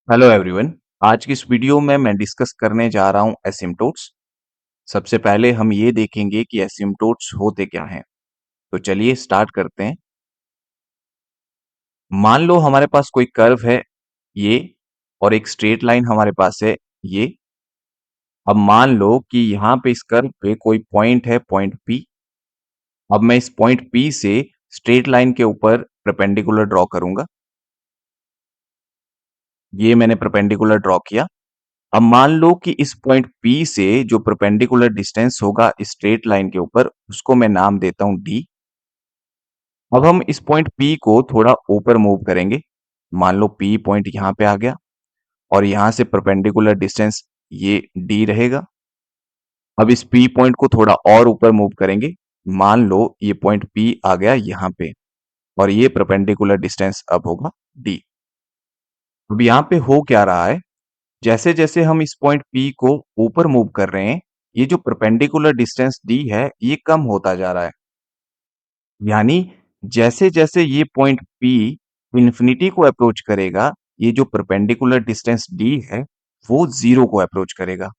Hello everyone. आज की इस वीडियो में मैं डिस्कस करने जा रहा हूं एसिम्पटोट्स। सबसे पहले हम ये देखेंगे कि एसिम्पटोट्स होते क्या हैं। तो चलिए स्टार्ट करते हैं। मान लो हमारे पास कोई कर्व है ये, और एक स्ट्रेट लाइन हमारे पास है ये। अब मान लो कि यहाँ पे इस कर्व पे कोई पॉइंट है, पॉइंट P। अब मैं इस पॉइंट P से स्ट्रेट लाइन के ऊपर परपेंडिकुलर ड्रॉ करूंगा। ये मैंने परपेंडिकुलर ड्रॉ किया। अब मान लो कि इस पॉइंट P से जो परपेंडिकुलर डिस्टेंस होगा स्ट्रेट लाइन के ऊपर, उसको मैं नाम देता हूं D। अब हम इस पॉइंट P को थोड़ा ऊपर मूव करेंगे। मान लो P पॉइंट यहां पे आ गया, और यहां से परपेंडिकुलर डिस्टेंस ये D रहेगा। अब इस P पॉइंट को थोड़ा और ऊपर मूव करेंगे। मान लो ये पॉइंट P आ गया यहां पे, और ये परपेंडिकुलर डिस्टेंस अब होगा D। अब यहां पे हो क्या रहा है, जैसे जैसे हम इस पॉइंट P को ऊपर मूव कर रहे हैं, ये जो परपेंडिकुलर डिस्टेंस D है ये कम होता जा रहा है। यानी जैसे जैसे ये पॉइंट P इंफिनिटी को अप्रोच करेगा, ये जो परपेंडिकुलर डिस्टेंस D है वो जीरो को अप्रोच करेगा।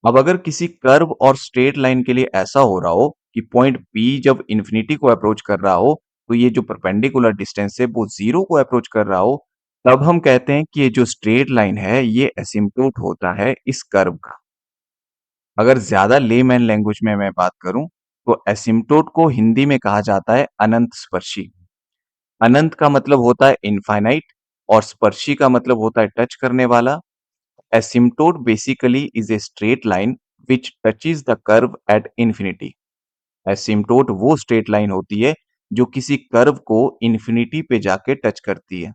अब अगर किसी कर्व और स्ट्रेट लाइन के लिए ऐसा हो रहा हो कि पॉइंट P जब इंफिनिटी को अप्रोच कर रहा हो, तो ये जो परपेंडिकुलर डिस्टेंस है वो जीरो को अप्रोच कर रहा हो, तब हम कहते हैं कि ये जो स्ट्रेट लाइन है ये एसिम्पटोट होता है इस कर्व का। अगर ज्यादा लेमैन लैंग्वेज में मैं बात करूं, तो एसिम्पटोट को हिंदी में कहा जाता है अनंत स्पर्शी। अनंत का मतलब होता है इनफाइनाइट, और स्पर्शी का मतलब होता है टच करने वाला। Asymptote basically is a straight line which touches the curve at infinity. Asymptote वो स्ट्रेट लाइन होती है जो किसी कर्व को इंफिनिटी पे जाके टच करती है।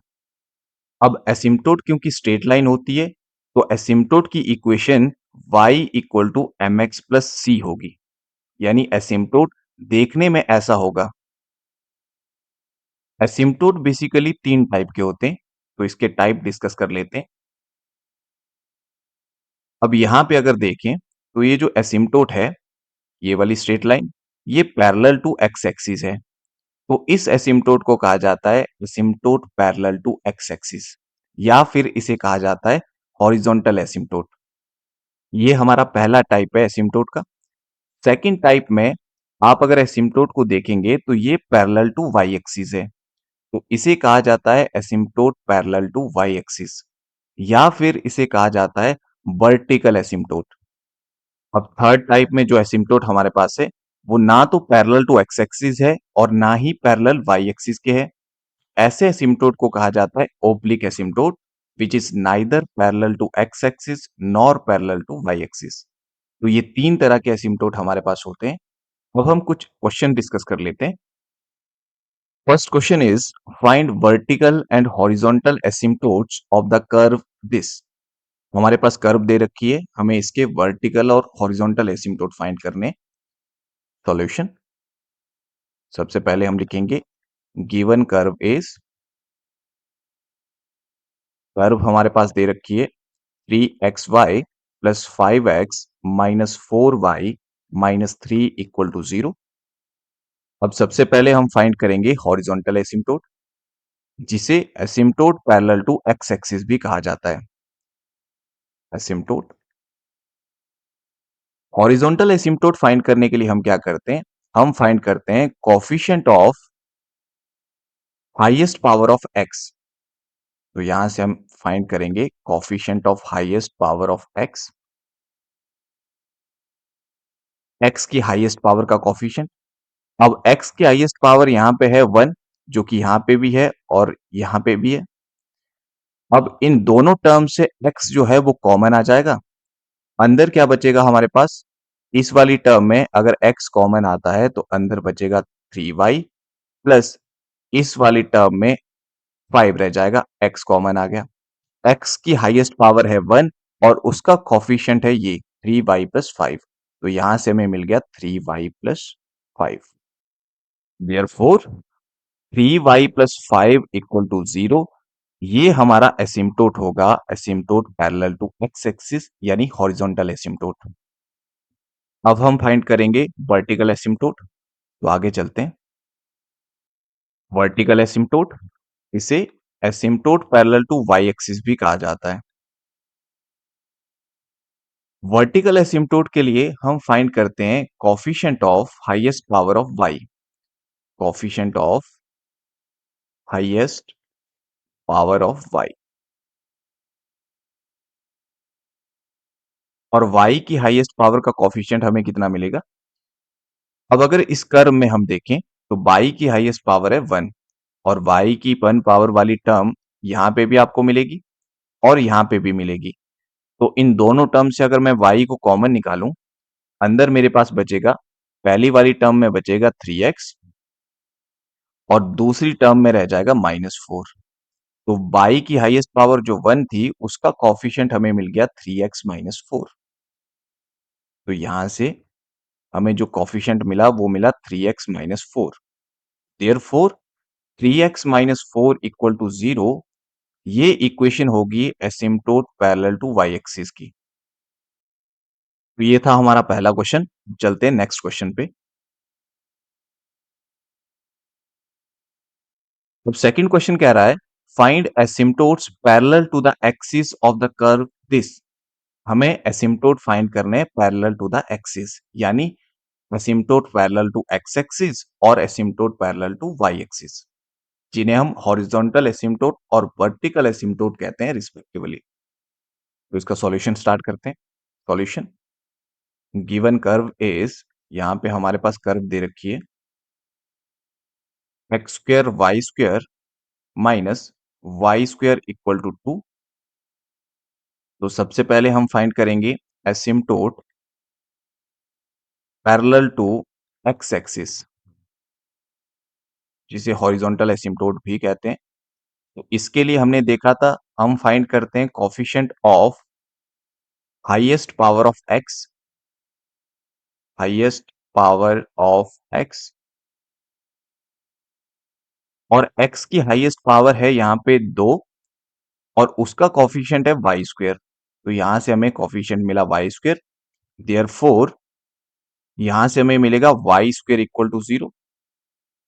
अब एसिम्पटोट क्योंकि स्ट्रेट लाइन होती है, तो एसिम्पटोट की equation y equal to m x plus c होगी। यानी एसिम्पटोट देखने में ऐसा होगा। एसिम्पटोट बेसिकली तीन टाइप के होते हैं, तो इसके टाइप डिस्कस कर लेते हैं। अब यहां पे अगर देखें, तो ये जो एसिम्पटोट है, ये वाली स्ट्रेट लाइन, ये पैरेलल टू एक्स एक्सिस है। तो इस एसिम्पटोट को कहा जाता है एसिम्पटोट पैरेलल टू एक्स एक्सिस, या फिर इसे कहा जाता है हॉरिजॉन्टल एसिम्पटोट। ये हमारा पहला टाइप है एसिम्पटोट का। सेकंड टाइप में आप अगर एसिम्पटोट को देखेंगे, तो ये पैरेलल टू वाई एक्सिस है। तो इसे कहा जाता है एसिम्पटोट पैरेलल टू वाई एक्सिस, या फिर इसे कहा जाता है वर्टिकल एसिम्पटोट। अब थर्ड टाइप में जो एसिम्पटोट हमारे पास है, वो ना तो पैरेलल टू एक्स एक्सिस है और ना ही पैरेलल वाई एक्सिस के है। ऐसे एसिम्पटोट को कहा जाता है oblique asymptote, which is neither parallel to x axis nor parallel to y axis. तो ये तीन तरह के एसिम्पटोट हमारे पास होते हैं। अब हम कुछ क्वेश्चन डिस्कस कर लेते हैं। First question is find vertical and horizontal asymptotes of the curve this. हमारे पास कर्व दे रखी है, हमें इसके वर्टिकल और हॉरिजॉन्टल एसिम्पटोट फाइंड करने। सॉल्यूशन, सबसे पहले हम लिखेंगे गिवन कर्व इज, कर्व हमारे पास दे रखी है 3xy plus 5x minus 4y minus 3 equal to 0। अब सबसे पहले हम फाइंड करेंगे हॉरिजॉन्टल एसिम्पटोट, जिसे एसिम्पटोट पैरेलल टू एक्स एक्सिस भी कहा जाता है। एसिम्पटोट, हॉरिजॉन्टल एसिम्पटोट फाइंड करने के लिए हम क्या करते हैं, हम फाइंड करते हैं coefficient of highest power of x. तो यहां से हम फाइंड करेंगे coefficient of highest power of x. X की हाईएस्ट पावर का कोफिशिएंट। अब एक्स की हाईएस्ट पावर यहां पे है 1, जो कि यहां पे भी है और यहां पे भी है। अब इन दोनों टर्म से एक्स जो है वो कॉमन आ जाएगा। अंदर क्या बचेगा हमारे पास, इस वाली टर्म में अगर x कॉमन आता है तो अंदर बचेगा 3y, प्लस इस वाली टर्म में 5 रह जाएगा, x कॉमन आ गया। x की हाईएस्ट पावर है 1, और उसका कॉफिशिएंट है ये 3y प्लस 5। तो यहां से हमें मिल गया 3y plus 5। Therefore 3y plus 5 equal to 0। ये हमारा एसिम्पटोट होगा, asymptote parallel to x axis, यानी हॉरिजॉन्टल एसिम्पटोट। अब हम फाइंड करेंगे वर्टिकल एसिम्पटोट। तो आगे चलते हैं। वर्टिकल एसिम्पटोट, इसे एसिम्पटोट पैरेलल टू वाई एक्सिस भी कहा जाता है। वर्टिकल एसिम्पटोट के लिए हम फाइंड करते हैं coefficient of highest power of y, coefficient of highest power of y, और वाई की हाईएस्ट पावर का कोफिशिएंट हमें कितना मिलेगा। अब अगर इस कर्व में हम देखें तो वाई की हाईएस्ट पावर है 1, और वाई की 1 पावर वाली टर्म यहां पे भी आपको मिलेगी और यहां पे भी मिलेगी। तो इन दोनों टर्म से अगर मैं वाई को कॉमन निकालूं, अंदर मेरे पास बचेगा, पहली वाली टर्म में बचेगा 3x और दूसरी टर्म में रह जाएगा -4। तो y की हाईएस्ट पावर जो 1 थी उसका कोफिशिएंट हमें मिल गया 3x - 4। तो यहां से हमें जो कोफिशिएंट मिला वो मिला 3x - 4। Therefore 3x - 4 equal to 0, ये इक्वेशन होगी एसिम्पटोट पैरेलल टू y एक्सिस की। तो ये था हमारा पहला क्वेश्चन। चलते हैं नेक्स्ट क्वेश्चन पे। अब सेकंड क्वेश्चन कह रहा है find asymptotes parallel to the axis of the curve this. हमें एसिम्पटोट फाइंड करने हैं पैरेलल टू द एक्सिस, यानी एसिम्पटोट पैरेलल टू एक्स एक्सिस और एसिम्पटोट पैरेलल टू वाई एक्सिस, जिन्हें हम हॉरिजॉन्टल एसिम्पटोट और वर्टिकल एसिम्पटोट कहते हैं रिस्पेक्टिवली। तो इसका सॉल्यूशन स्टार्ट करते हैं। सॉल्यूशन, गिवन कर्व इज, यहां पे हमारे पास कर्व दे रखी है x square y square minus y square equal to 2। तो सबसे पहले हम फाइंड करेंगे asymptote parallel to x axis, जिसे हॉरिजॉन्टल एसिम्पटोट भी कहते हैं। तो इसके लिए हमने देखा था, हम फाइंड करते हैं coefficient of highest power of x, highest power of x, और एक्स की हाईएस्ट पावर है यहाँ पे 2 और उसका कोफिशिएंट है वाई स्क्वायर। तो यहां से हमें कोफिशिएंट मिला वाई स्क्वायर, देयरफॉर यहां से हमें मिलेगा वाई स्क्वायर इक्वल टू 0।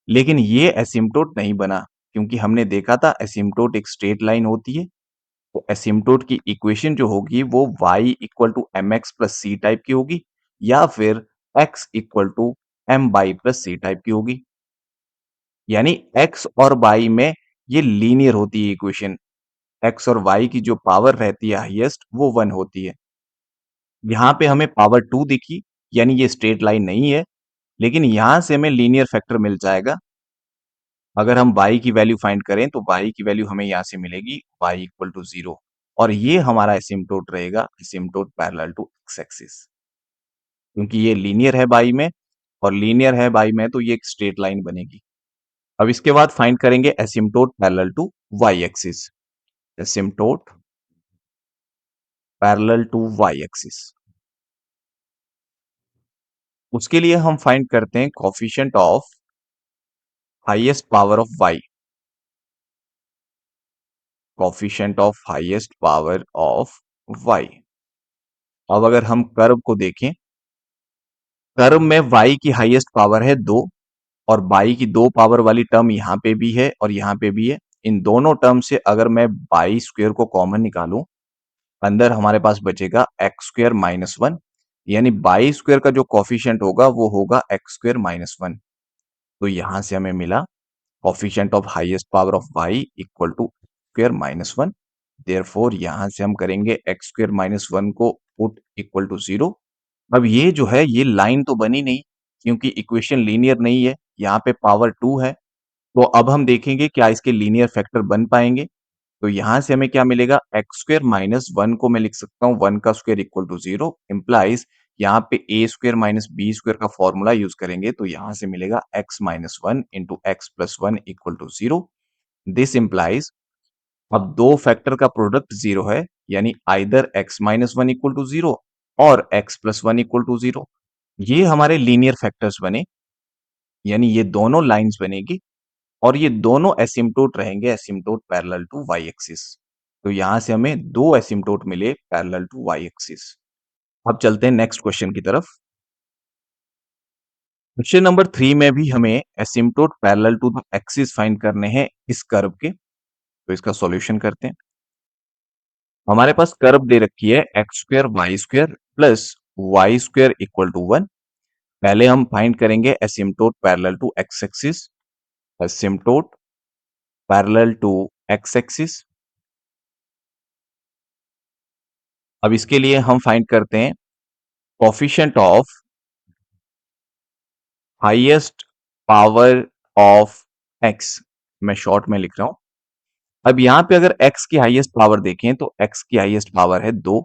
लेकिन ये एसिम्पटोट नहीं बना, क्योंकि हमने देखा था एसिम्पटोट एक स्ट्रेट लाइन होती है। तो एसिम्पटोट की इक्वेशन जो होगी वो y equal to m x plus c type की होगी, या फिर x equal to m by plus c type की होगी। यानी x और y में ये लीनियर होती है इक्वेशन। x और y की जो पावर रहती है हाईएस्ट वो 1 होती है। यहाँ पे हमें पावर 2 दिखी, यानी ये स्ट्रेट लाइन नहीं है, लेकिन यहां से हमें लीनियर फैक्टर मिल जाएगा। अगर हम y की वैल्यू फाइंड करें तो y की वैल्यू हमें यहाँ से मिलेगी y इक्वल टू 0, और ये हमारा एसिम्पटोट रहेगा, एसिम्पटोट पैरेलल टू एक्स एक्सिस, क्योंकि ये लीनियर है y में, और लीनियर है y में तो ये एक स्ट्रेट लाइन बनेगी। अब इसके बाद फाइंड करेंगे asymptote parallel to y axis, asymptote parallel to y axis. उसके लिए हम फाइंड करते हैं coefficient of highest power of y, coefficient of highest power of y। अब अगर हम कर्व को देखें, कर्व में y की हाईएस्ट पावर है 2, और y की 2 पावर वाली टर्म यहाँ पे भी है और यहाँ पे भी है। इन दोनों टर्म से अगर मैं y स्क्वायर को कॉमन निकालूं, अंदर हमारे पास बचेगा एक्स स्क्वायर माइनस 1, यानी y स्क्वायर का जो कोफिशिएंट होगा वो होगा एक्स स्क्वायर माइनस 1। तो यहां से हमें मिला coefficient of highest power of y equal to square minus 1। Therefore यहां से हम करेंगे एक्स स्क्वायर माइनस 1 को पुट इक्वल टू 0। अब ये जो है ये लाइन तो बनी नहीं, क्योंकि इक्वेशन लीनियर नहीं है, यहाँ पे पावर 2 है। तो अब हम देखेंगे क्या इसके लीनियर फैक्टर बन पाएंगे। तो यहां से हमें क्या मिलेगा, एक्स स्क्वायर माइनस 1 को मैं लिख सकता हूँ 1 का स्क्वायर इक्वल टू 0, इम्प्लाइज यहाँ पे a square minus b square का फॉर्मूला यूज करेंगे तो यहां से मिलेगा x minus 1 into x plus 1 equal to 0। This implies, अब दो फैक्टर का प्रोडक्ट 0 है, यानी either x minus 1 equal to 0 और एक्स प्लस 1 इक्वल टू 0। ये हमारे लीनियर फैक्टर्स बने, यानी ये दोनों लाइंस बनेगी, और ये दोनों एसिम्पटोट रहेंगे, एसिम्पटोट पैरेलल टू वाई एक्सिस। तो यहां से हमें दो एसिम्पटोट मिले पैरेलल टू वाई एक्सिस। अब चलते हैं नेक्स्ट क्वेश्चन की तरफ। क्वेश्चन नंबर 3 में भी हमें asymptote parallel to the axis find करने हैं इस कर्व के। तो इसका सॉल्यूशन करते हैं। हमारे पास कर्व दे रखी है x square y square plus y square equal to 1। पहले हम फाइंड करेंगे asymptote parallel to x axis. Asymptote parallel to x axis. अब इसके लिए हम फाइंड करते हैं coefficient of highest power of x. मैं शॉर्ट में लिख रहा हूं। अब यहां पे अगर x की हाईएस्ट पावर देखें तो x की हाईएस्ट पावर है 2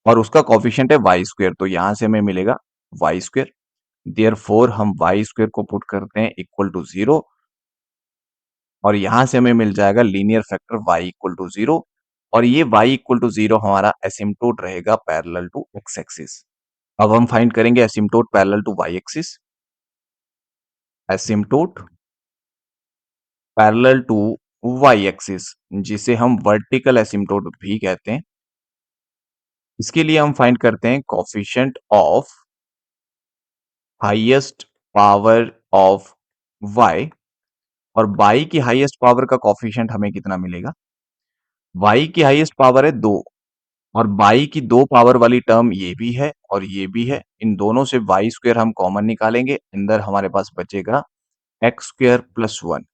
और उसका कोफिशिएंट है वाई स्क्वायर, तो यहां से हमें मिलेगा वाई स्क्वायर। देयरफॉर हम वाई स्क्वायर को पुट करते हैं इक्वल टू 0 और यहां से हमें मिल जाएगा linear factor y equal to 0 और ये y इक्वल टू 0 हमारा एसिम्प्टोट रहेगा पैरेलल टू x एक्सिस। अब हम फाइंड करेंगे asymptote parallel to y axis. Asymptote parallel to y axis जिसे हम वर्टिकल एसिम्प्टोट भी कहते हैं। इसके लिए हम फाइंड करते हैं coefficient of highest power of y और y की हाईएस्ट पावर का कोफिशिएंट हमें कितना मिलेगा। y की हाईएस्ट पावर है 2 और y की 2 पावर वाली टर्म ये भी है और ये भी है। इन दोनों से y स्क्वायर हम कॉमन निकालेंगे, अंदर हमारे पास बचेगा x स्क्वायर प्लस 1।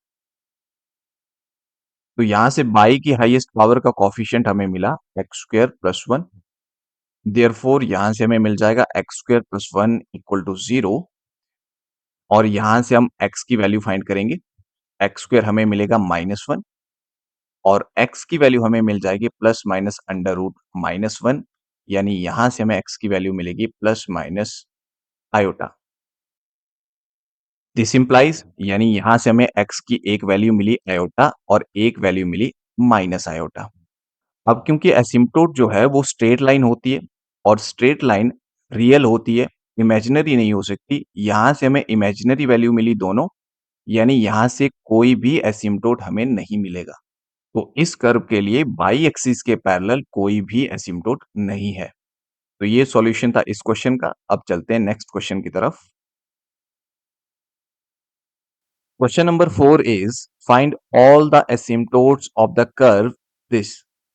तो यहां से y की हाईएस्ट पावर का कोफिशिएंट हमें मिला x स्क्वायर प्लस 1। देयरफॉर यहां से हमें मिल जाएगा x square plus 1 equal to 0 और यहां से हम x की वैल्यू फाइंड करेंगे। x स्क्वायर हमें मिलेगा -1 और x की वैल्यू हमें मिल जाएगी प्लस माइनस अंडर रूट -1, यानी यहां से हमें x की वैल्यू मिलेगी plus minus iota. This implies यानी यहां से हमें x की एक वैल्यू मिली आयोटा और एक वैल्यू मिली माइनस आयोटा। अब क्योंकि एसिम्प्टोट जो है वो स्ट्रेट लाइन होती है और स्ट्रेट लाइन रियल होती है, इमेजिनरी नहीं हो सकती। यहां से हमें इमेजिनरी वैल्यू मिली दोनों, यानी यहां से कोई भी एसिम्प्टोट हमें नहीं मिलेगा। तो इस कर्व के लिए बाई एक्सिस के पैरेलल कोई भी एसिम्प्टोट नहीं है। तो ये सॉल्यूशन था इस क्वेश्चन का। अब चलते हैं नेक्स्ट क्वेश्चन की तरफ। Question number 4 is find all the asymptotes of the curve this.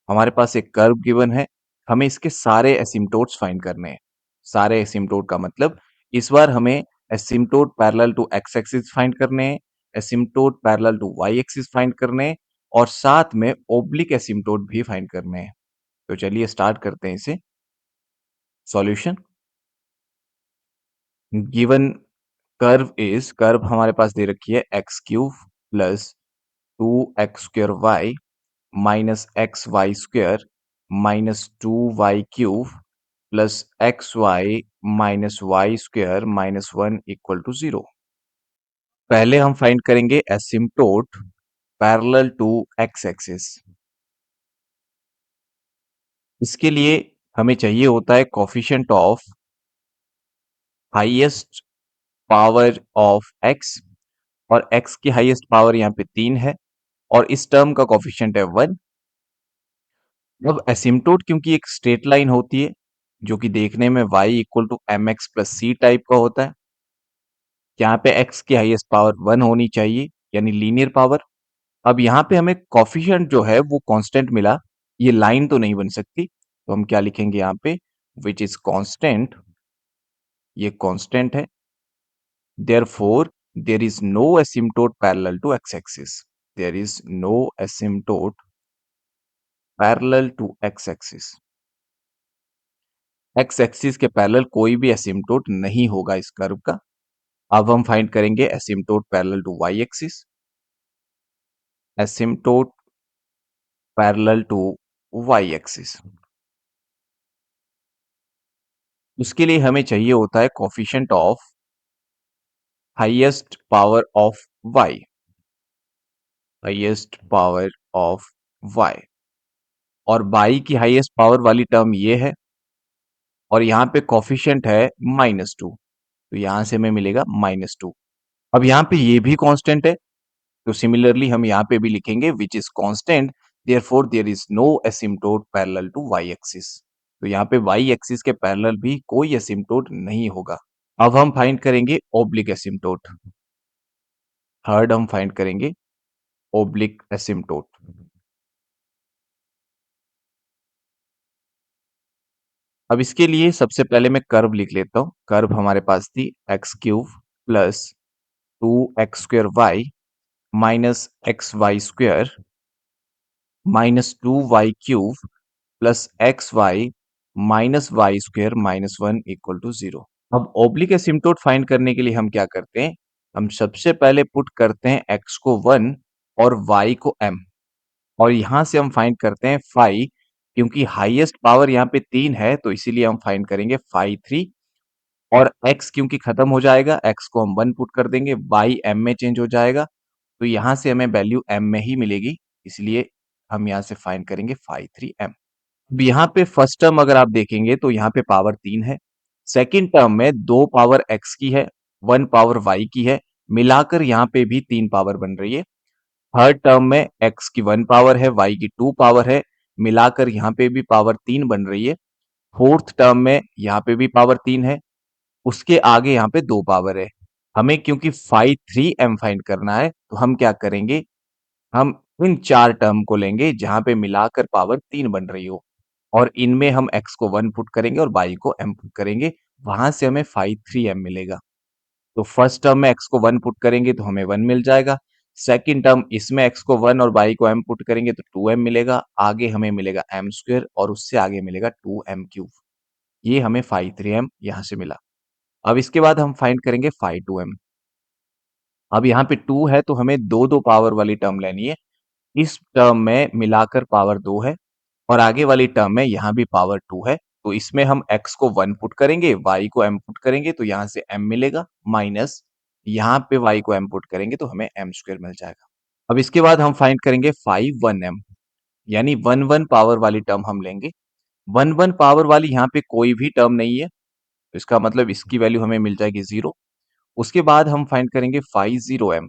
हमारे पास एक कर्व गिवन है, हमें इसके सारे एसिम्प्टोट्स फाइंड करने हैं। सारे एसिम्प्टोट का मतलब इस बार हमें asymptote parallel to x axis find करने हैं, asymptote parallel to y axis find करने हैं और साथ में ओब्लिक एसिम्प्टोट भी फाइंड करने हैं। तो चलिए स्टार्ट करते हैं इसे। सॉल्यूशन गिवन कर्व हमारे पास दे रखी है x cube plus 2x square y minus x y square minus 2y cube plus x y minus y square minus 1 equal to 0। पहले हम फाइंड करेंगे asymptote parallel to x axis. इसके लिए हमें चाहिए होता है coefficient of highest power of x और x की हाईएस्ट पावर यहाँ पे 3 है और इस टर्म का कोफिशिएंट है 1। अब एसिम्प्टोट क्योंकि एक स्ट्रेट लाइन होती है जो कि देखने में y equal to m x plus c type का होता है, यहाँ पे x की हाईएस्ट पावर 1 होनी चाहिए यानी लीनियर पावर। अब यहाँ पे हमें कोफिशिएंट जो है वो कांस्टेंट मिला, ये लाइन तो नहीं बन सकती, तो हम क्या लिखेंगे यहाँ पे विच इज कांस्टेंट। ये कांस्टेंट है। Therefore, there is no asymptote parallel to x-axis. There is no asymptote parallel to x-axis. x-axis के पैरेलल कोई भी एसिम्प्टोट नहीं होगा इस कर्व का। अब हम फाइंड करेंगे asymptote parallel to y-axis। Asymptote parallel to y-axis। उसके लिए हमें चाहिए होता है coefficient of highest power of y। Highest power of y और y की हाईएस्ट पावर वाली टर्म ये है और यहाँ पे कोफिशिएंट है -2, तो यहां से हमें मिलेगा -2। अब यहाँ पे ये भी कांस्टेंट है, तो सिमिलरली हम यहाँ पे भी लिखेंगे which is constant, therefore there is no asymptote parallel to y axis. तो यहाँ पे y एक्सिस के पैरेलल भी कोई एसिम्प्टोट नहीं होगा। अब हम फाइंड करेंगे ओब्लिक एसिम्प्टोट। थर्ड हम फाइंड करेंगे ओब्लिक एसिम्प्टोट। अब इसके लिए सबसे पहले मैं कर्व लिख लेता हूँ। कर्व हमारे पास थी x cube plus 2x square y minus x y square minus 2y cube plus x y minus y square minus 1 equal to 0। अब ओब्लिक एसिम्प्टोट फाइंड करने के लिए हम क्या करते हैं, हम सबसे पहले पुट करते हैं x को 1 और y को m, और यहां से हम फाइंड करते हैं फाई। क्योंकि हाईएस्ट पावर यहाँ पे 3 है तो इसीलिए हम फाइंड करेंगे फाई 3, और x क्योंकि खत्म हो जाएगा, x को हम 1 पुट कर देंगे, y m में चेंज हो जाएगा, तो यहां से हमें वैल्यू m में ही मिलेगी, इसलिए हम यहां से फाइंड करेंगे फाई 3m। अब यहाँ पे फर्स्ट टर्म अगर आप देखेंगे तो यहाँ पे पावर 3 है, सेकंड टर्म में 2 पावर x की है, 1 पावर y की है, मिलाकर यहाँ पे भी 3 पावर बन रही है। थर्ड टर्म में x की 1 पावर है, y की 2 पावर है, मिलाकर यहाँ पे भी पावर 3 बन रही है। फोर्थ टर्म में यहाँ पे भी पावर 3 है, उसके आगे यहाँ पे 2 पावर है। हमें क्योंकि फाई 3m फाइंड करना है तो हम क्या करेंगे, हम इन 4 टर्म को लेंगे जहां पे मिलाकर पावर 3 बन रही हो, और इनमें हम x को 1 पुट करेंगे और y को m पुट करेंगे, वहां से हमें फाई 3m मिलेगा। तो फर्स्ट टर्म में x को 1 पुट करेंगे तो हमें 1 मिल जाएगा, सेकंड टर्म इसमें x को 1 और y को m पुट करेंगे तो 2m मिलेगा, आगे हमें मिलेगा m स्क्वायर और उससे आगे मिलेगा 2m क्यूब। ये हमें फाई 3m यहां से मिला। अब इसके बाद हम फाइंड करेंगे फाई 2m। अब यहाँ पे 2 है तो हमें दो दो पावर वाली टर्म लेनी है, इस टर्म में मिलाकर पावर 2 है और आगे वाली टर्म में यहाँ भी पावर 2 है, तो इसमें हम x को 1 पुट करेंगे, y को m पुट करेंगे तो यहाँ से m मिलेगा, माइनस यहाँ पे y को m पुट करेंगे तो हमें m स्क्वायर मिल जाएगा। अब इसके बाद हम फाइंड करेंगे फाइव 1m, यानी 1 पावर वाली टर्म हम लेंगे। 1 पावर वाली यहाँ पे कोई भी टर्म नहीं है, तो इसका मतलब इसकी वैल्यू हमें मिल जाएगी 0। उसके बाद हम फाइंड करेंगे फाइव 0m,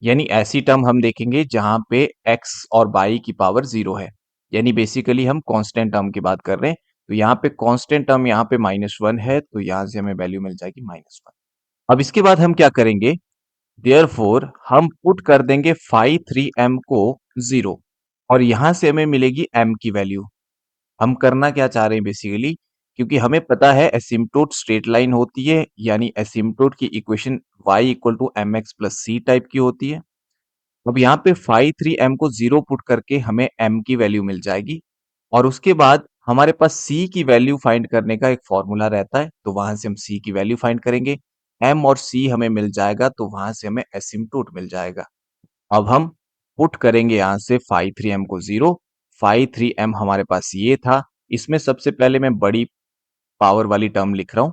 यानी ऐसी टर्म हम देखेंगे जहां पे x और y की पावर 0 है, यानी बेसिकली हम कांस्टेंट टर्म की बात कर रहे हैं। तो यहाँ पे कांस्टेंट टर्म यहाँ पे -1 है तो यहाँ से हमें वैल्यू मिल जाएगी -1। अब इसके बाद हम क्या करेंगे, देयरफॉर हम पुट कर देंगे फाइव 3m को 0, और यहां से हमें मिलेगी m की वैल्यू। हम करना क्या चाह रहे हैं बेसिकली, क्योंकि हमें पता है एसिम्प्टोट स्ट्रेट लाइन होती है, यानी एसिम्प्टोट की equation y equal to m x plus c type की होती है। अब यहाँ पे फाइव 3m को 0 पुट करके हमें m की वैल्यू मिल जाएगी, और उसके बाद हमारे पास c की वैल्यू फाइंड करने का एक फॉर्मूला रहता है, तो वहां से हम c की वैल्यू फाइंड करेंगे, m और c हमें मिल जाएगा तो वहां से हमें एसिम्प्टोट मिल जाएगा। अब हम पुट करेंगे यहाँ से फाइव 3m को 0, फाइव 3m हमारे पास ये था, इसमें सबसे पहले मैं बड़ी पावर वाली टर्म लिख रहा हूँ,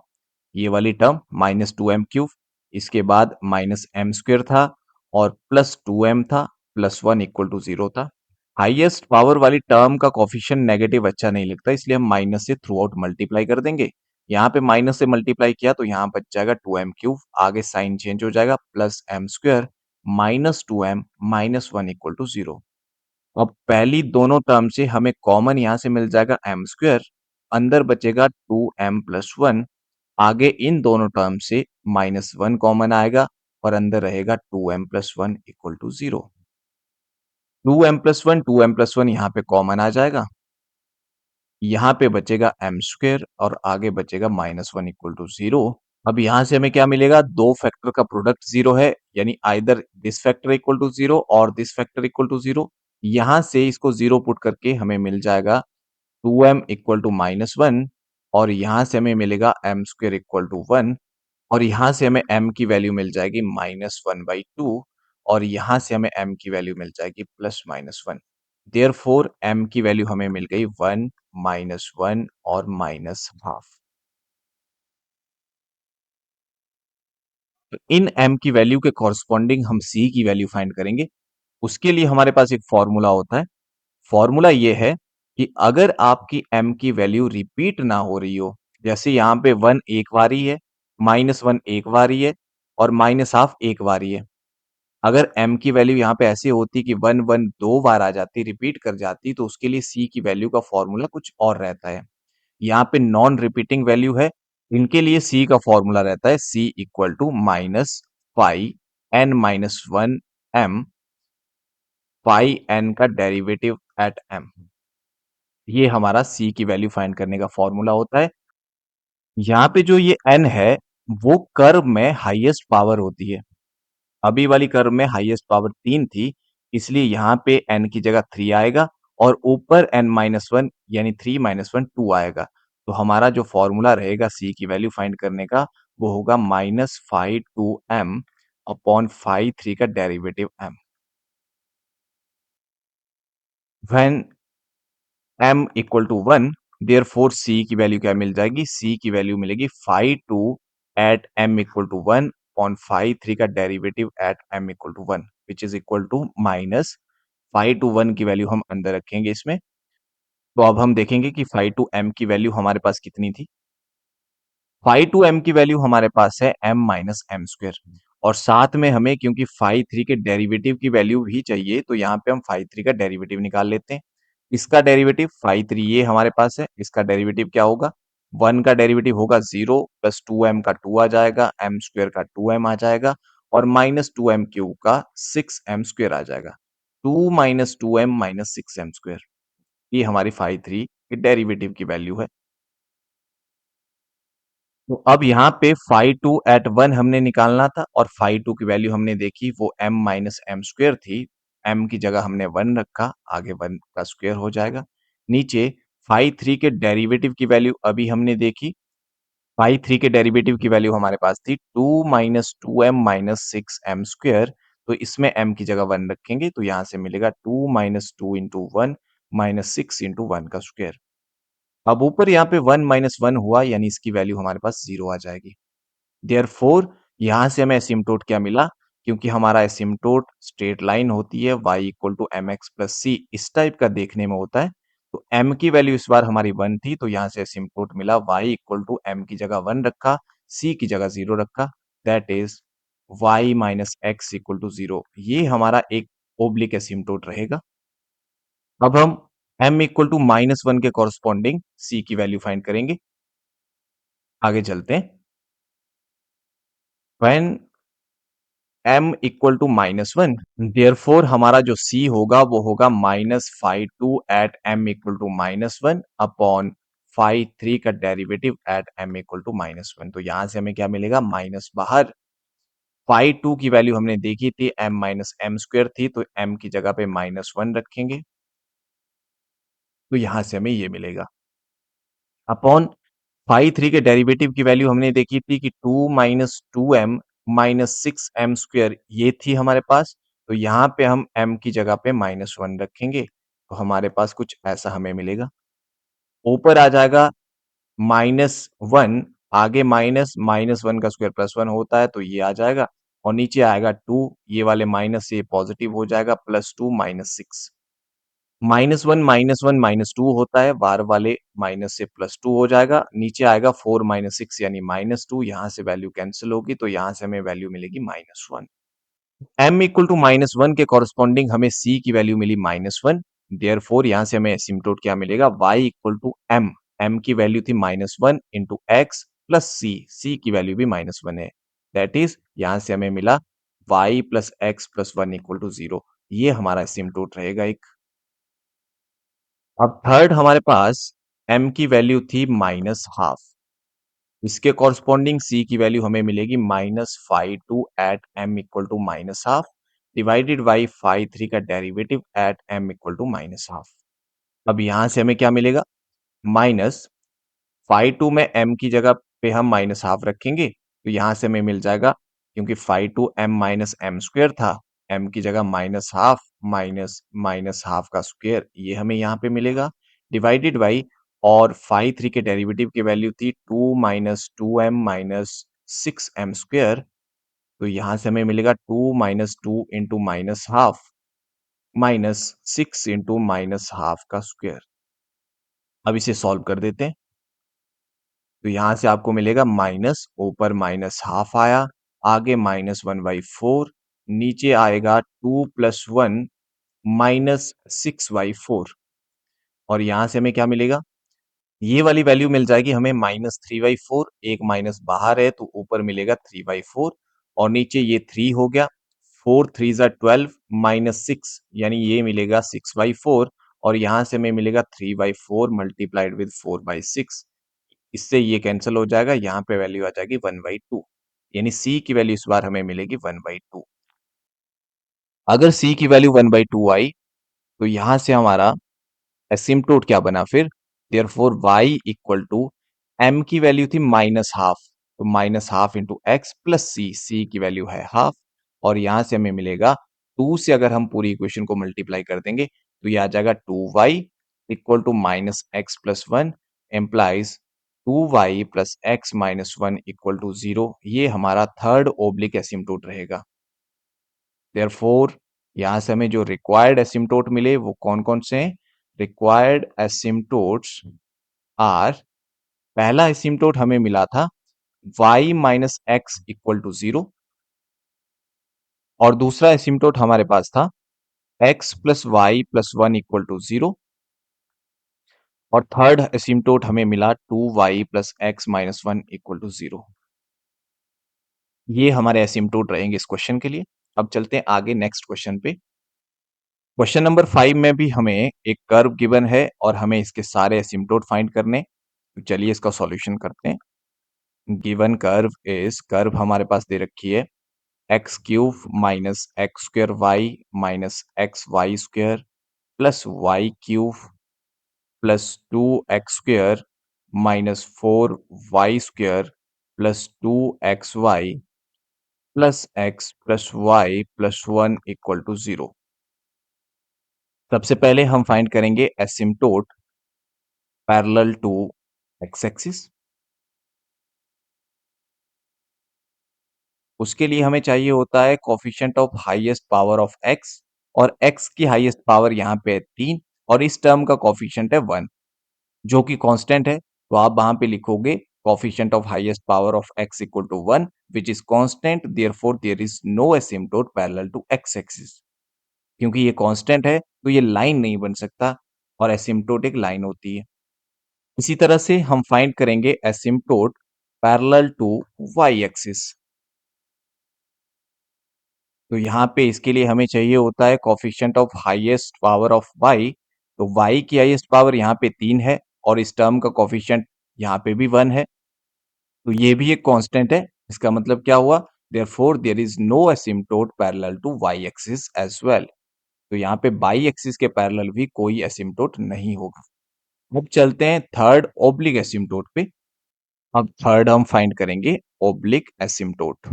ये वाली टर्म -2m क्यूब, इसके बाद -m² था और प्लस 2m था, प्लस 1 इक्वल टू 0 था। हाईएस्ट पावर वाली टर्म का कोफिशिएंट नेगेटिव अच्छा नहीं लगता, इसलिए हम माइनस से थ्रू आउट मल्टीप्लाई कर देंगे। यहाँ पे माइनस से मल्टीप्लाई किया तो यहाँ बच जाएगा 2m क्यूब, आगे साइन चेंज हो जाएगा, plus m² -2m -1 equal to 0। अब पहली दोनों टर्म से हमें कॉमन यहाँ से मिल जाएगा m², अंदर बचेगा 2m+1, आगे इन दोनों टर्म से -1 कॉमन आएगा और अंदर रहेगा 2m+1 इक्वल टू 0। 2m+1 यहाँ पे कॉमन आ जाएगा, यहाँ पे बचेगा m² और आगे बचेगा -1 इक्वल टू 0। अब यहाँ से हमें क्या मिलेगा, दो फैक्टर का प्रोडक्ट 0 है, यानी either this factor equal to 0 और दिस फैक्टर इक्वल टू 0। यहाँ से इसको 0 पुट करके हमें मिल जाएगा 2m इक्वल टू -1, और यहाँ से हमें मिलेगा m² इक्वल टू 1, और यहाँ से हमें m की वैल्यू मिल जाएगी -1/2, और यहाँ से हमें m की वैल्यू मिल जाएगी +-1। देयरफॉर m की वैल्यू हमें मिल गई 1 -1 और -हाफ। तो इन m की वैल्यू के कॉरस्पॉन्डिंग हम c की वैल्यू फाइंड करेंगे। उसके लिए हमारे पास एक फॉर्मूला होता है। फॉर्मूला ये है कि अगर आपकी m की वैल्यू रिपीट ना हो रही हो, जैसे यहाँ पे 1 एक बारी है, -1 एक बारी है और -हाफ एक बारी है। अगर m की वैल्यू यहाँ पे ऐसी होती कि 1 1 दो बार आ जाती, रिपीट कर जाती, तो उसके लिए c की वैल्यू का फॉर्मूला कुछ और रहता है। यहाँ पे नॉन रिपीटिंग वैल्यू है, इनके लिए c का फॉर्मूला रहता है c equal to -pi n-1 m phi n का डेरिवेटिव एट एम। ये हमारा सी की वैल्यू फाइंड करने का फॉर्मूला होता है। यहाँ पे जो ये एन है वो कर्व में हाईएस्ट पावर होती है। अभी वाली कर्व में हाईएस्ट पावर 3 थी, इसलिए यहाँ पे n की जगह 3 आएगा और ऊपर n माइनस वन यानी 3 माइनस वन 2 आएगा। तो हमारा जो फॉर्मूला रहेगा c की वैल्यू फाइंड करने का वो होगा minus five two m upon five three का derivative m। When m equal to 1 therefore c की वैल्यू क्या मिल जाएगी, c की वैल्यू मिलेगी five two at m equal to 1 upon five three का derivative at m equal to 1 which is equal to minus 5 two 1 की value हम अंदर रखेंगे इसमें। तो अब हम देखेंगे कि 5 टू m की वैल्यू हमारे पास कितनी थी। 5 टू m की वैल्यू हमारे पास है m माइनस एम स्क्वेयर, और साथ में हमें क्योंकि 5 3 के डेरिवेटिव की वैल्यू भी चाहिए तो यहाँ पे हम 5 3 का डेरिवेटिव निकाल लेते हैं। इसका डेरिवेटिव 5 3 ये हमारे पास है, इसका डेरिवेटिव क्या होगा, 1 का डेरिवेटिव होगा 0 प्लस 2m का 2 आ जाएगा, m स्क्वेयर का 2m आ जाएगा और माइनस 2m क्यूब का 6m स्क्वेयर आ जाएगा। 2 minus 2m minus 6m square, ये हमारी 5 3 के डेरिवेटिव की वैल्यू है। तो अब यहाँ पे फाइव टू एट वन हमने निकालना था और फाइव टू की वैल्यू हमने देखी वो m माइनस एम स्क्वेयर थी। m की जगह हमने वन रखा, आगे वन का स्क्वेयर हो जाएगा। नीचे फाइव थ्री के डेरिवेटिव की वैल्यू अभी हमने देखी, फाइव थ्री के डेरिवेटिव की वैल्यू हमारे पास थी 2 minus two m minus six m square. तो इसमें m की जगह वन रखेंगे तो यहाँ से मिलेगा 2 minus two into one minus six into one का स्क्वेयर। अब ऊपर यहाँ पे वन माइनस वन हुआ यानी इसकी वैल्यू हमारे पास जीरो आ जाएगी। देयरफॉर यहाँ से हमें एसिम्पटोट क्या मिला, क्योंकि हमारा एसिम्पटोट स्ट्रेट लाइन होती है y equal to m x plus c, इस टाइप का देखने में होता है। तो m की वैल्यू इस बार हमारी वन थी तो यहाँ से एसिम्पटोट मिला y इक्वल टू एम की जगह वन रखा, c की जगह जीरो रखा, that is y minus x equal to zero. ये हमारा एक ओब्लिक एसिम्पटोट रहेगा। अब हम m equal to minus one के कॉरस्पॉन्डिंग c की वैल्यू फाइंड करेंगे। आगे चलते हैं। When m equal to minus one therefore हमारा जो c होगा वो होगा minus five two at m equal to minus one upon five three का derivative at m equal to minus one. तो यहां से हमें क्या मिलेगा, माइनस बाहर। फाइव टू की वैल्यू हमने देखी थी m माइनस एम स्क्वेयर थी तो m की जगह पे माइनस वन रखेंगे तो यहां से हमें ये मिलेगा अपॉन फाइव थ्री के डेरिवेटिव की वैल्यू हमने देखी थी कि two minus two m minus six m square ये थी हमारे पास। तो यहाँ पे हम m की जगह पे माइनस वन रखेंगे तो हमारे पास कुछ ऐसा हमें मिलेगा। ऊपर आ जाएगा माइनस वन, आगे माइनस माइनस वन का स्क्वायर प्लस वन होता है तो ये आ जाएगा और नीचे आएगा टू, ये वाले माइनस से पॉजिटिव हो जाएगा plus two minus six. Minus one minus two होता है, बार वाले माइनस से प्लस टू हो जाएगा, नीचे आएगा फोर माइनस सिक्स यानी माइनस टू, यहाँ से वैल्यू कैंसिल होगी तो यहाँ से हमें वैल्यू मिलेगी minus one. m equal to minus one के कॉरस्पॉन्डिंग हमें c की वैल्यू मिली माइनस वन। देयरफॉर यहाँ से हमें एसिम्पटोट क्या मिलेगा, y equal to m, m की वैल्यू थी minus one into x plus c की वैल्यू भी माइनस वन है। दैट इज यहाँ से हमें मिला y plus x plus one equal to zero. ये हमारा एसिम्पटोट रहेगा एक। अब थर्ड हमारे पास m की वैल्यू थी माइनस हाफ, इसके कॉरस्पॉन्डिंग c की वैल्यू हमें मिलेगी minus five two at m equal to minus half divided by five three का derivative at m equal to minus half. अब यहां से हमें क्या मिलेगा, माइनस फाइव टू में m की जगह पे हम माइनस हाफ रखेंगे तो यहां से हमें मिल जाएगा, क्योंकि five two m minus m square था, m की जगह minus half minus minus half का स्क्वेयर ये हमें यहाँ पे मिलेगा डिवाइडेड बाई, और फाइव थ्री के डेरिवेटिव की वैल्यू थी two minus two m minus six m square. तो यहां से हमें मिलेगा two minus two into minus half minus six into minus half का स्क्वेयर। अब इसे सॉल्व कर देते हैं तो यहां से आपको मिलेगा माइनस, ऊपर माइनस हाफ आया, आगे माइनस वन बाई फोर, नीचे आएगा two plus one minus six by four, और यहां से हमें क्या मिलेगा, ये वाली वैल्यू मिल जाएगी हमें माइनस थ्री बाई फोर, एक माइनस बाहर है तो ऊपर मिलेगा थ्री बाई फोर और नीचे ये थ्री हो गया, 4 3 ज़ा 12 माइनस 6 यानी ये मिलेगा 6/4 और यहाँ से हमें मिलेगा 3/4 मल्टीप्लाइड विद 4/6। इससे ये कैंसिल हो जाएगा, यहाँ पे वैल्यू आ जाएगी 1/2 यानी C की वैल्यू इस बार हमें मिलेगी 1/2। अगर C की वैल्यू 1/2 आई तो यहाँ से हमारा एसिम्प्टोट क्या बना फिर? Therefore y equal to m की वैल्यू थी माइनस हाफ, तो minus half into x plus c की वैल्यू है हाफ और यहाँ से हमें मिलेगा 2 से अगर हम पूरी इक्वेशन को मल्टीप्लाई कर देंगे तो ये आ जाएगा 2y equal to minus x plus 1 implies 2y plus x minus 1 equal to 0। ये हमारा थर्ड ओब्लिक एसिम्प्टोट रहेगा। देयरफॉर यहाँ से हमें जो रिक्वायर्ड एसिम्प्टोट मिले वो कौन-कौन से हैं? रिक्वायर्ड एसिम्प्टोट्स आर, पहला एसिम्प्टोट हमें मिला था y minus x equal to 0 और दूसरा एसिम्प्टोट हमारे पास था x plus y plus 1 equal to 0 और थर्ड एसिम्प्टोट हमें मिला 2y plus x minus 1 equal to 0। ये हमारे एसिम्प्टोट रहेंगे इस क्वेश्चन के लिए। अब चलते हैं आगे नेक्स्ट क्वेश्चन पे। क्वेश्चन नंबर 5 में भी हमें एक कर्व गिवन है और हमें इसके सारे एसिम्प्टोट फाइंड करने। तो चलिए इसका सॉल्यूशन करते हैं। गिवन कर्व इज, कर्व हमारे पास दे रखी है x cube minus x square y minus x y square plus y cube plus 2x² minus 4y square plus 2xy plus x plus y plus 1 equal to 0। सबसे पहले हम find करेंगे asymptote parallel to x axis. उसके लिए हमें चाहिए होता है coefficient of highest power of x और x की हाईएस्ट पावर यहाँ पे है 3 और इस टर्म का कोफिशिएंट है 1 जो कि कांस्टेंट है। तो आप वहां पे लिखोगे coefficient of highest power of x equal to 1 which is constant, therefore there is no asymptote parallel to x axis. क्योंकि ये कांस्टेंट है तो ये लाइन नहीं बन सकता और एसिम्प्टोट एक लाइन होती है। इसी तरह से हम फाइंड करेंगे asymptote parallel to y axis. तो यहाँ पे इसके लिए हमें चाहिए होता है coefficient of highest power of y। तो y की हाईएस्ट पावर यहाँ पे 3 है और इस टर्म का कोफिशिएंट यहाँ पे भी 1 है। तो ये भी एक कांस्टेंट है। इसका मतलब क्या हुआ? Therefore there is no asymptote parallel to y axis as well. तो यहाँ पे बाई एक्सिस के पैरेलल भी कोई एसिम्प्टोट नहीं होगा। अब चलते हैं थर्ड ओब्लिक एसिम्प्टोट पे। अब थर्ड हम फाइंड करेंगे ओब्लिक एसिम्प्टोट।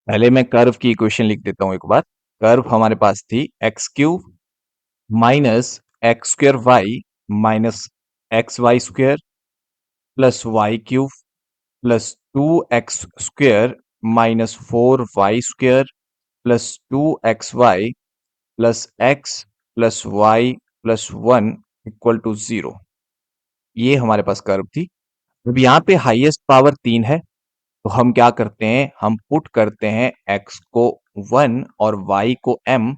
पहले मैं कर्व की इक्वेशन लिख देता हूं एक बार। कर्व हमारे पास थी x cube minus x square y minus x y square plus y cube plus 2x² minus 4y² plus 2xy plus x plus y plus 1 equal to 0। ये हमारे पास कर्व थी। अब यहाँ पे हाईएस्ट पावर 3 है तो हम क्या करते हैं, हम पुट करते हैं x को 1 और y को m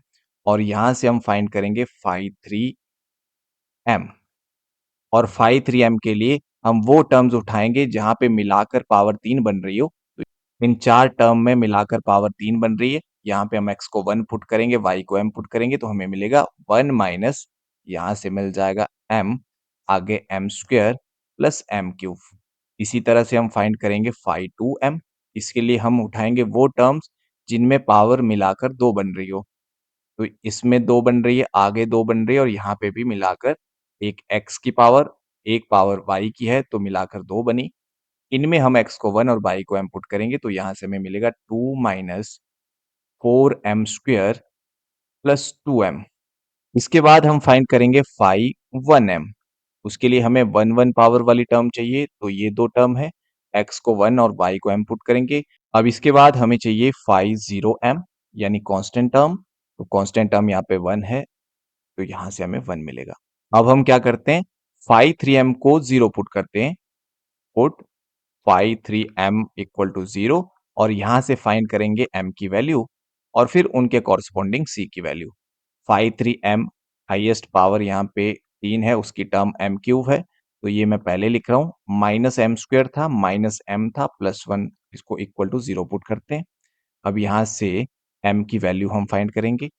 और यहां से हम फाइंड करेंगे phi 3m और phi 3m के लिए हम वो टर्म्स उठाएंगे जहां पे मिलाकर पावर 3 बन रही हो। तो इन चार टर्म में मिलाकर पावर 3 बन रही है। यहाँ पे हम x को 1 पुट करेंगे, y को m पुट करेंगे तो हमें मिलेगा 1 माइनस, यहाँ से मिल जाएगा m, आगे m square plus m cube. इसी तरह से हम फाइंड करेंगे phi 2m। इसके लिए हम उठाएंगे वो टर्म्स जिनमें पावर मिलाकर 2 बन रही हो। तो इसमें 2 बन रही है, आगे 2 बन रही है और यहाँ पे भी मिलाकर एक x की पावर, एक पावर y की है तो मिलाकर 2 बनी। इनमें हम x को 1 और y को m पुट करेंगे तो यहाँ से हमें मिलेगा 2 minus 4m square plus 2m। इसके बाद हम फाइंड करेंगे phi 1m। उसके लिए हमें 1 1 पावर वाली टर्म चाहिए तो ये दो टर्म है, x को 1 और y को m पुट करेंगे। अब इसके बाद हमें चाहिए phi 0m यानी कांस्टेंट टर्म। तो कांस्टेंट टर्म यहाँ पे 1 है तो यहाँ से हमें 1 मिलेगा। अब हम क्या करते हैं, phi 3m को 0 पुट करते हैं। Put phi 3m equal to 0 और यहाँ से फाइंड करेंगे m की वैल्यू और फिर उनके कॉरस्पॉन्डिंग c की value. phi 3m highest power यहाँ पे 3 है, उसकी टर्म m³ है तो ये मैं पहले लिख रहा हूँ। माइनस m² था, माइनस m था, प्लस 1 इसको इक्वल टू 0 पुट करते हैं। अब यहाँ से m की वैल्यू हम फाइंड करेंगे।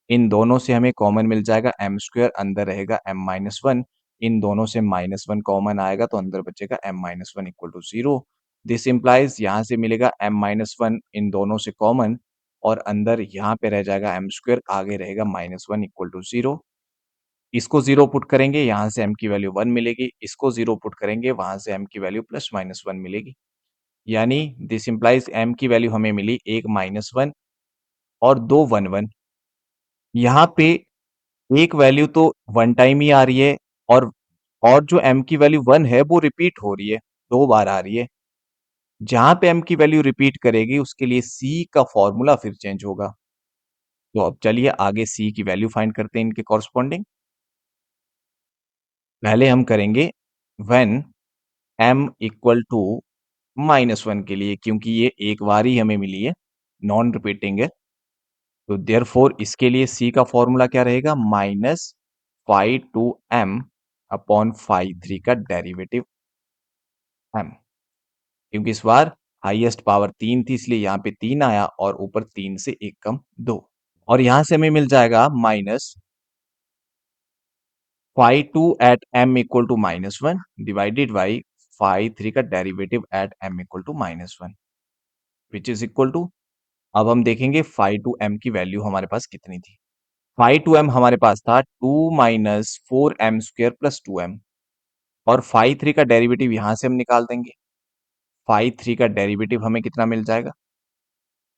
इन दोनों से हमें कॉमन मिल जाएगा m स्क्वायर, अंदर रहेगा m-1। इन दोनों से -1 कॉमन आएगा तो अंदर बचेगा m-1 equal to 0। This implies यहाँ से मिलेगा m-1 इन दोनों से कॉमन, और अंदर यहाँ पे रह जाएगा m स्क्वायर, आगे रहेगा -1 इक्वल टू 0। इसको 0 पुट करेंगे, यहाँ से m की वैल्यू 1 मिलेगी। इसको 0 पुट करेंगे, वहाँ से m की वैल्यू +-1 मिलेगी। यानी दिस इम्प्लाइज m की वैल्यू हमें मिली एक -1 और दो 1-1। यहाँ पे एक वैल्यू तो वन टाइम ही आ रही है, और जो m की वैल्यू 1 है वो रिपीट हो रही है, 2 बार आ रही है। जहाँ पे m की वैल्यू रिपीट करेगी उसके लिए c का फॉर्मूला फिर चेंज होगा। तो अब चलिए आगे c की वैल्यू फाइंड करते हैं इनके कॉरस्पॉन्डिंग। पहले हम करेंगे व्हेन m इक्वल टू -1 के लिए, क्योंकि ये एक बार ही हमें मिली है, नॉन रिपीटिंग है। तो देयरफॉर इसके लिए c का फॉर्मूला क्या रहेगा? -phi2m अपॉन phi3 का डेरिवेटिव m, क्योंकि इस बार हाईएस्ट पावर 3 थी इसलिए यहाँ पे 3 आया और ऊपर 3 से 1 कम 2, और यहाँ से हमें मिल जाएगा minus phi2 at m equal to -1 divided by phi3 का derivative at m equal to -1, which is equal to, अब हम देखेंगे phi2m की वैल्यू हमारे पास कितनी थी। phi2m हमारे पास था 2 minus 4m square plus 2m, और phi3 का डेरिवेटिव यहां से हम निकाल देंगे। phi3 का डेरिवेटिव हमें कितना मिल जाएगा?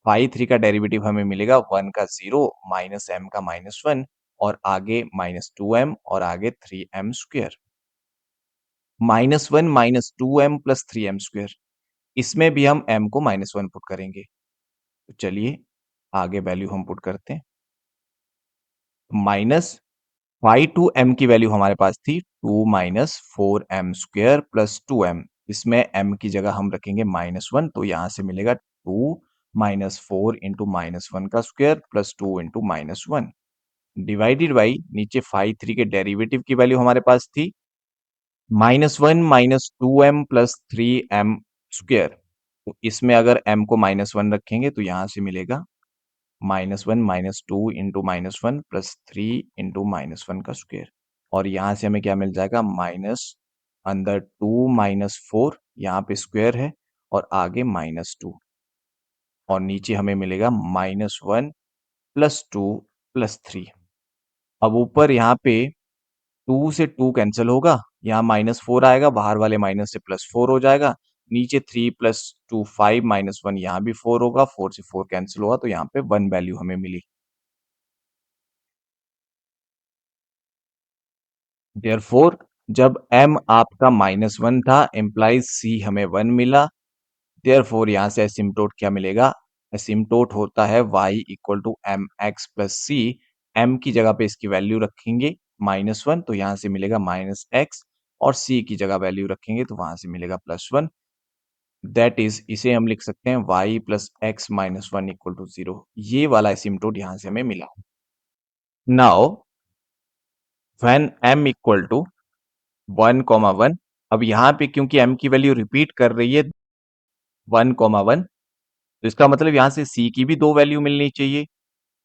phi3 का डेरिवेटिव हमें मिलेगा 1 का 0 माइनस m का -1 और आगे -2m और आगे 3m square, -1 -2m plus 3m square. इसमें भी हम m को -1 पुट करेंगे। तो चलिए आगे वैल्यू हम पुट करते हैं। माइनस phi2m की वैल्यू हमारे पास थी 2 minus 4m square plus 2m। इसमें m की जगह हम रखेंगे -1, तो यहां से मिलेगा 2 माइनस 4 इंटू -1 का square plus 2 into -1 divided by नीचे phi3 के डेरिवेटिव की वैल्यू हमारे पास थी -1 minus 2m plus 3m square. तो इसमें अगर m को -1 रखेंगे तो यहां से मिलेगा -1 -2 इंटू -1 प्लस 3 इंटू -1 का स्क्वायर, और यहाँ से हमें क्या मिल जाएगा? माइनस अंदर 2 माइनस 4, यहाँ पे स्क्वायर है और आगे -2, और नीचे हमें मिलेगा -1 प्लस 2 प्लस 3। अब ऊपर यहाँ पे 2 से 2 कैंसिल होगा, यहाँ -4 आएगा, बाहर वाले माइनस से +4 हो जाएगा। नीचे 3 प्लस 2 5 -1, यहाँ भी 4 होगा, 4 से 4 कैंसिल होगा, तो यहाँ पे 1 वैल्यू हमें मिली। देयरफॉर जब m आपका -1 था, इम्प्लाइज c हमें 1 मिला। देयरफॉर यहाँ से एसिम्प्टोट क्या मिलेगा? एसिम्प्टोट होता है y equal to mx plus c। m की जगह पे इसकी वैल्यू रखेंगे -1, तो यहाँ से मिलेगा -x, और c की जगह वैल्यू रखेंगे तो वहां से मिलेगा +1। दैट इज, इसे हम लिख सकते हैं y plus x minus 1 equal to 0। ये वाला एसिम्प्टोट यहाँ से हमें मिला। Now when m equal to 1,1, अब यहाँ पे क्योंकि m की वैल्यू रिपीट कर रही है 1,1, तो इसका मतलब यहाँ से c की भी 2 वैल्यू मिलनी चाहिए।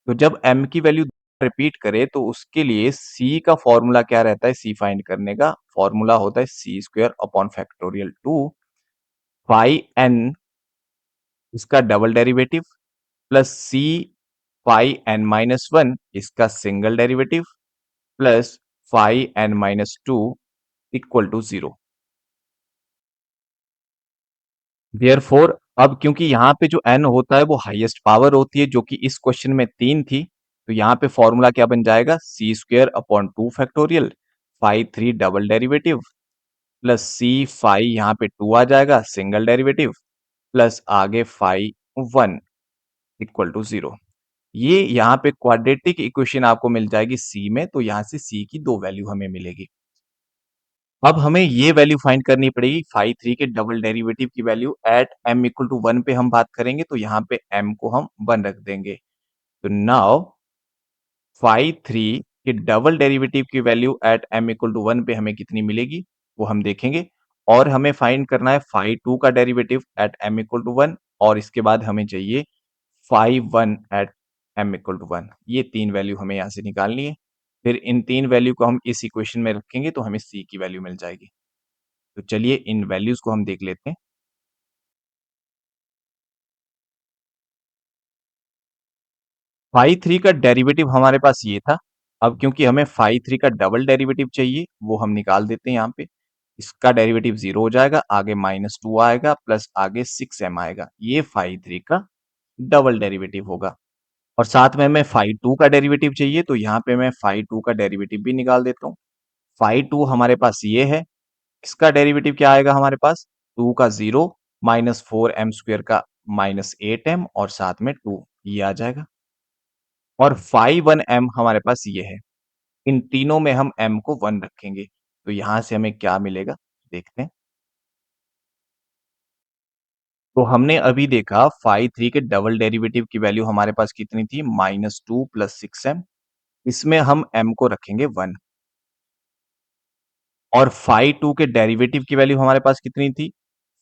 तो जब m की वैल्यू रिपीट करे तो उसके लिए c का फॉर्मूला क्या रहता है? c फाइंड करने का फॉर्मूला होता है c square upon factorial 2 pi n, इसका double derivative, plus c pi n minus 1 इसका single derivative, plus pi n minus 2 equal to 0। Therefore अब क्योंकि यहाँ पे जो n होता है वो हाईएस्ट पावर होती है, जो कि इस क्वेश्चन में 3 थी, तो यहाँ पे फॉर्मूला क्या बन जाएगा? C square upon 2 factorial, phi 3 double derivative, plus c phi यहाँ पे 2 आ जाएगा सिंगल डेरिवेटिव, प्लस आगे फाई 1 इक्वल टू 0। ये यहाँ पे क्वाड्रेटिक इक्वेशन आपको मिल जाएगी सी में, तो यहाँ से सी की 2 वैल्यू हमें मिलेगी। अब हमें ये वैल्यू फाइंड करनी पड़ेगी फाई 3 के डबल डेरिवेटिव की value at m equal to 1 पे हम बात करेंगे, तो यहाँ पे m को हम 1 रख देंगे। तो नाउ फाई 3 के डबल डेरिवेटिव की value at m equal to 1 पे हमें कितनी मिलेगी वो हम देखेंगे, और हमें फाइंड करना है फाई 2 का derivative at m equal to 1, और इसके बाद हमें चाहिए 5 1 एट m इक्वल टू 1। ये 3 वैल्यू हमें यहाँ से निकालनी है। फिर इन 3 वैल्यू को हम इस इक्वेशन में रखेंगे तो हमें c की वैल्यू मिल जाएगी। तो चलिए इन वैल्यूज को हम देख लेते हैं। फाइव थ्री का डेरिवेटिव हमारे पास ये था। अब क्योंकि हमें फाइव थ्री का डबल डेरिवेटिव चाहिए, वो हम निकाल देते हैं यहाँ पे। इसका डेरिवेटिव 0 हो जाएगा, आगे -2 आएगा, प्लस आगे 6m आएगा। ये फाइव थ्री का डबल डेरिवेटिव होगा। और साथ में हमें फाइव टू का डेरिवेटिव चाहिए, तो यहाँ पे मैं फाइव टू का डेरिवेटिव भी निकाल देता हूँ। फाइव टू हमारे पास ये है। इसका डेरिवेटिव क्या आएगा हमारे पास? 2 का 0, -4m² का -8m और साथ में 2 ये आ जाएगा। और 5 1m हमारे पास ये है। इन तीनों में हम m को 1 रखेंगे, तो यहां से हमें क्या मिलेगा देखते हैं। तो हमने अभी देखा फाइव थ्री के डबल डेरिवेटिव की वैल्यू हमारे पास कितनी थी? -2 + 6m। इसमें हम m को रखेंगे 1। और फाइव टू के डेरिवेटिव की वैल्यू हमारे पास कितनी थी?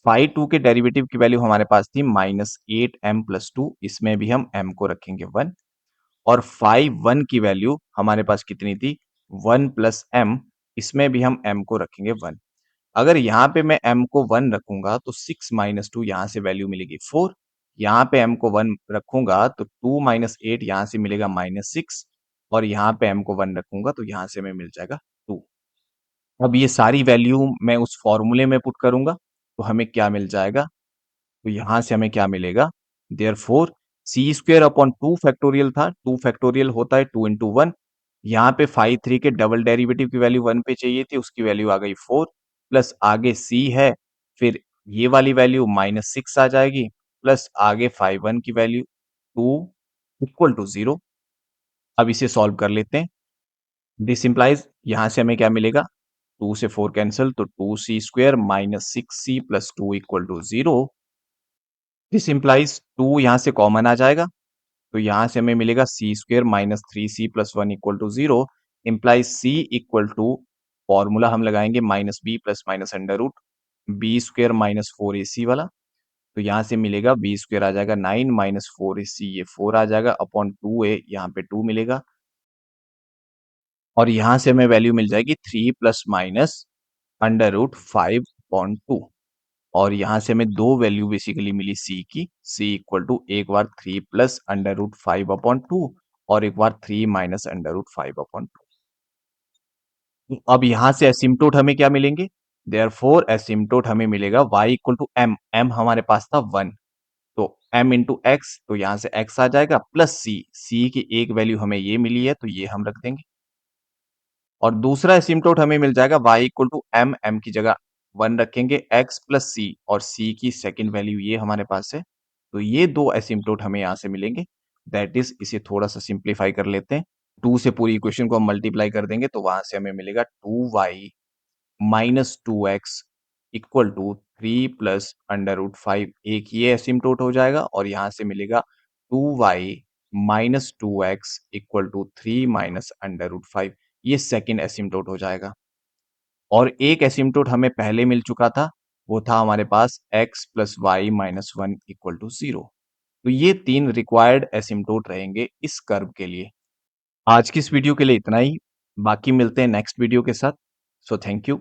फाइव टू के डेरिवेटिव की वैल्यू हमारे पास थी -8m + 2। इसमें भी हम m को रखेंगे 1। और फाइव वन की वैल्यू हमारे पास कितनी थी? 1 + m। इसमें भी हम m को रखेंगे 1। अगर यहाँ पे मैं m को 1 रखूंगा तो 6 - 2 यहाँ से वैल्यू मिलेगी 4। यहाँ पे m को 1 रखूंगा तो 2 - 8 यहाँ से मिलेगा -6। और यहाँ पे m को 1 रखूंगा तो यहाँ से हमें मिल जाएगा 2। अब ये सारी वैल्यू मैं उस फॉर्मूले में पुट करूंगा तो हमें क्या मिल जाएगा? तो यहां से हमें क्या मिलेगा? देयरफॉर c² फैक्टोरियल था। 2 फैक्टोरियल होता है 2 × 1। यहाँ पे फाइव थ्री के डबल डेरिवेटिव की वैल्यू 1 पे चाहिए थी, उसकी वैल्यू आ गई 4। प्लस आगे c है, फिर ये वाली वैल्यू -6 आ जाएगी, प्लस आगे फाइव वन की वैल्यू 2 = 0। अब इसे सॉल्व कर लेते हैं। दिस इंप्लाइज यहां से हमें क्या मिलेगा? 2 से 4 कैंसिल, तो 2c² -6c + 2 = 0। दिस इंप्लाइज 2 यहाँ से कॉमन आ जाएगा, तो यहाँ से हमें मिलेगा c² -3c + 1 = 0। Implies c equal to, formula हम लगाएंगे -b + -√b² -4ac वाला। तो यहाँ से मिलेगा b² आ जाएगा 9 -4ac ये 4 आ जाएगा अपॉन 2a, यहाँ पे 2 मिलेगा। और यहाँ से हमें वैल्यू मिल जाएगी 3 ± √5/2। और यहाँ से हमें दो वैल्यू बेसिकली मिली c की। c इक्वल टू एक बार 3 + √5/2 और एक बार 3 - √5/2। अब यहाँ से एसिम्प्टोट हमें क्या मिलेंगे? देयरफॉर एसिम्प्टोट हमें मिलेगा y = m। m हमारे पास था 1, तो m × x, तो यहाँ से x आ जाएगा, प्लस c की एक वैल्यू हमें ये मिली है तो ये हम रख देंगे। और दूसरा एसिम्प्टोट हमें मिल जाएगा y = m। m की जगह 1 रखेंगे, x + c और c की सेकंड वैल्यू ये हमारे पास है। तो ये दो एसिम्प्टोट हमें यहाँ से मिलेंगे। दैट इज, इसे थोड़ा सा सिंप्लीफाई कर लेते हैं। 2 से पूरी इक्वेशन को हम मल्टीप्लाई कर देंगे तो वहां से हमें मिलेगा 2y - 2x = 3 + √5। एक ये एसिम्प्टोट हो जाएगा और यहाँ से मिलेगा 2y - 2x = 3 - √5। ये सेकंड एसिम्प्टोट हो जाएगा। और एक एसिम्प्टोट हमें पहले मिल चुका था, वो था हमारे पास x + y - 1 = 0। तो ये 3 रिक्वायर्ड एसिम्प्टोट रहेंगे इस कर्व के लिए। आज की इस वीडियो के लिए इतना ही। बाकी मिलते हैं नेक्स्ट वीडियो के साथ। So thank you.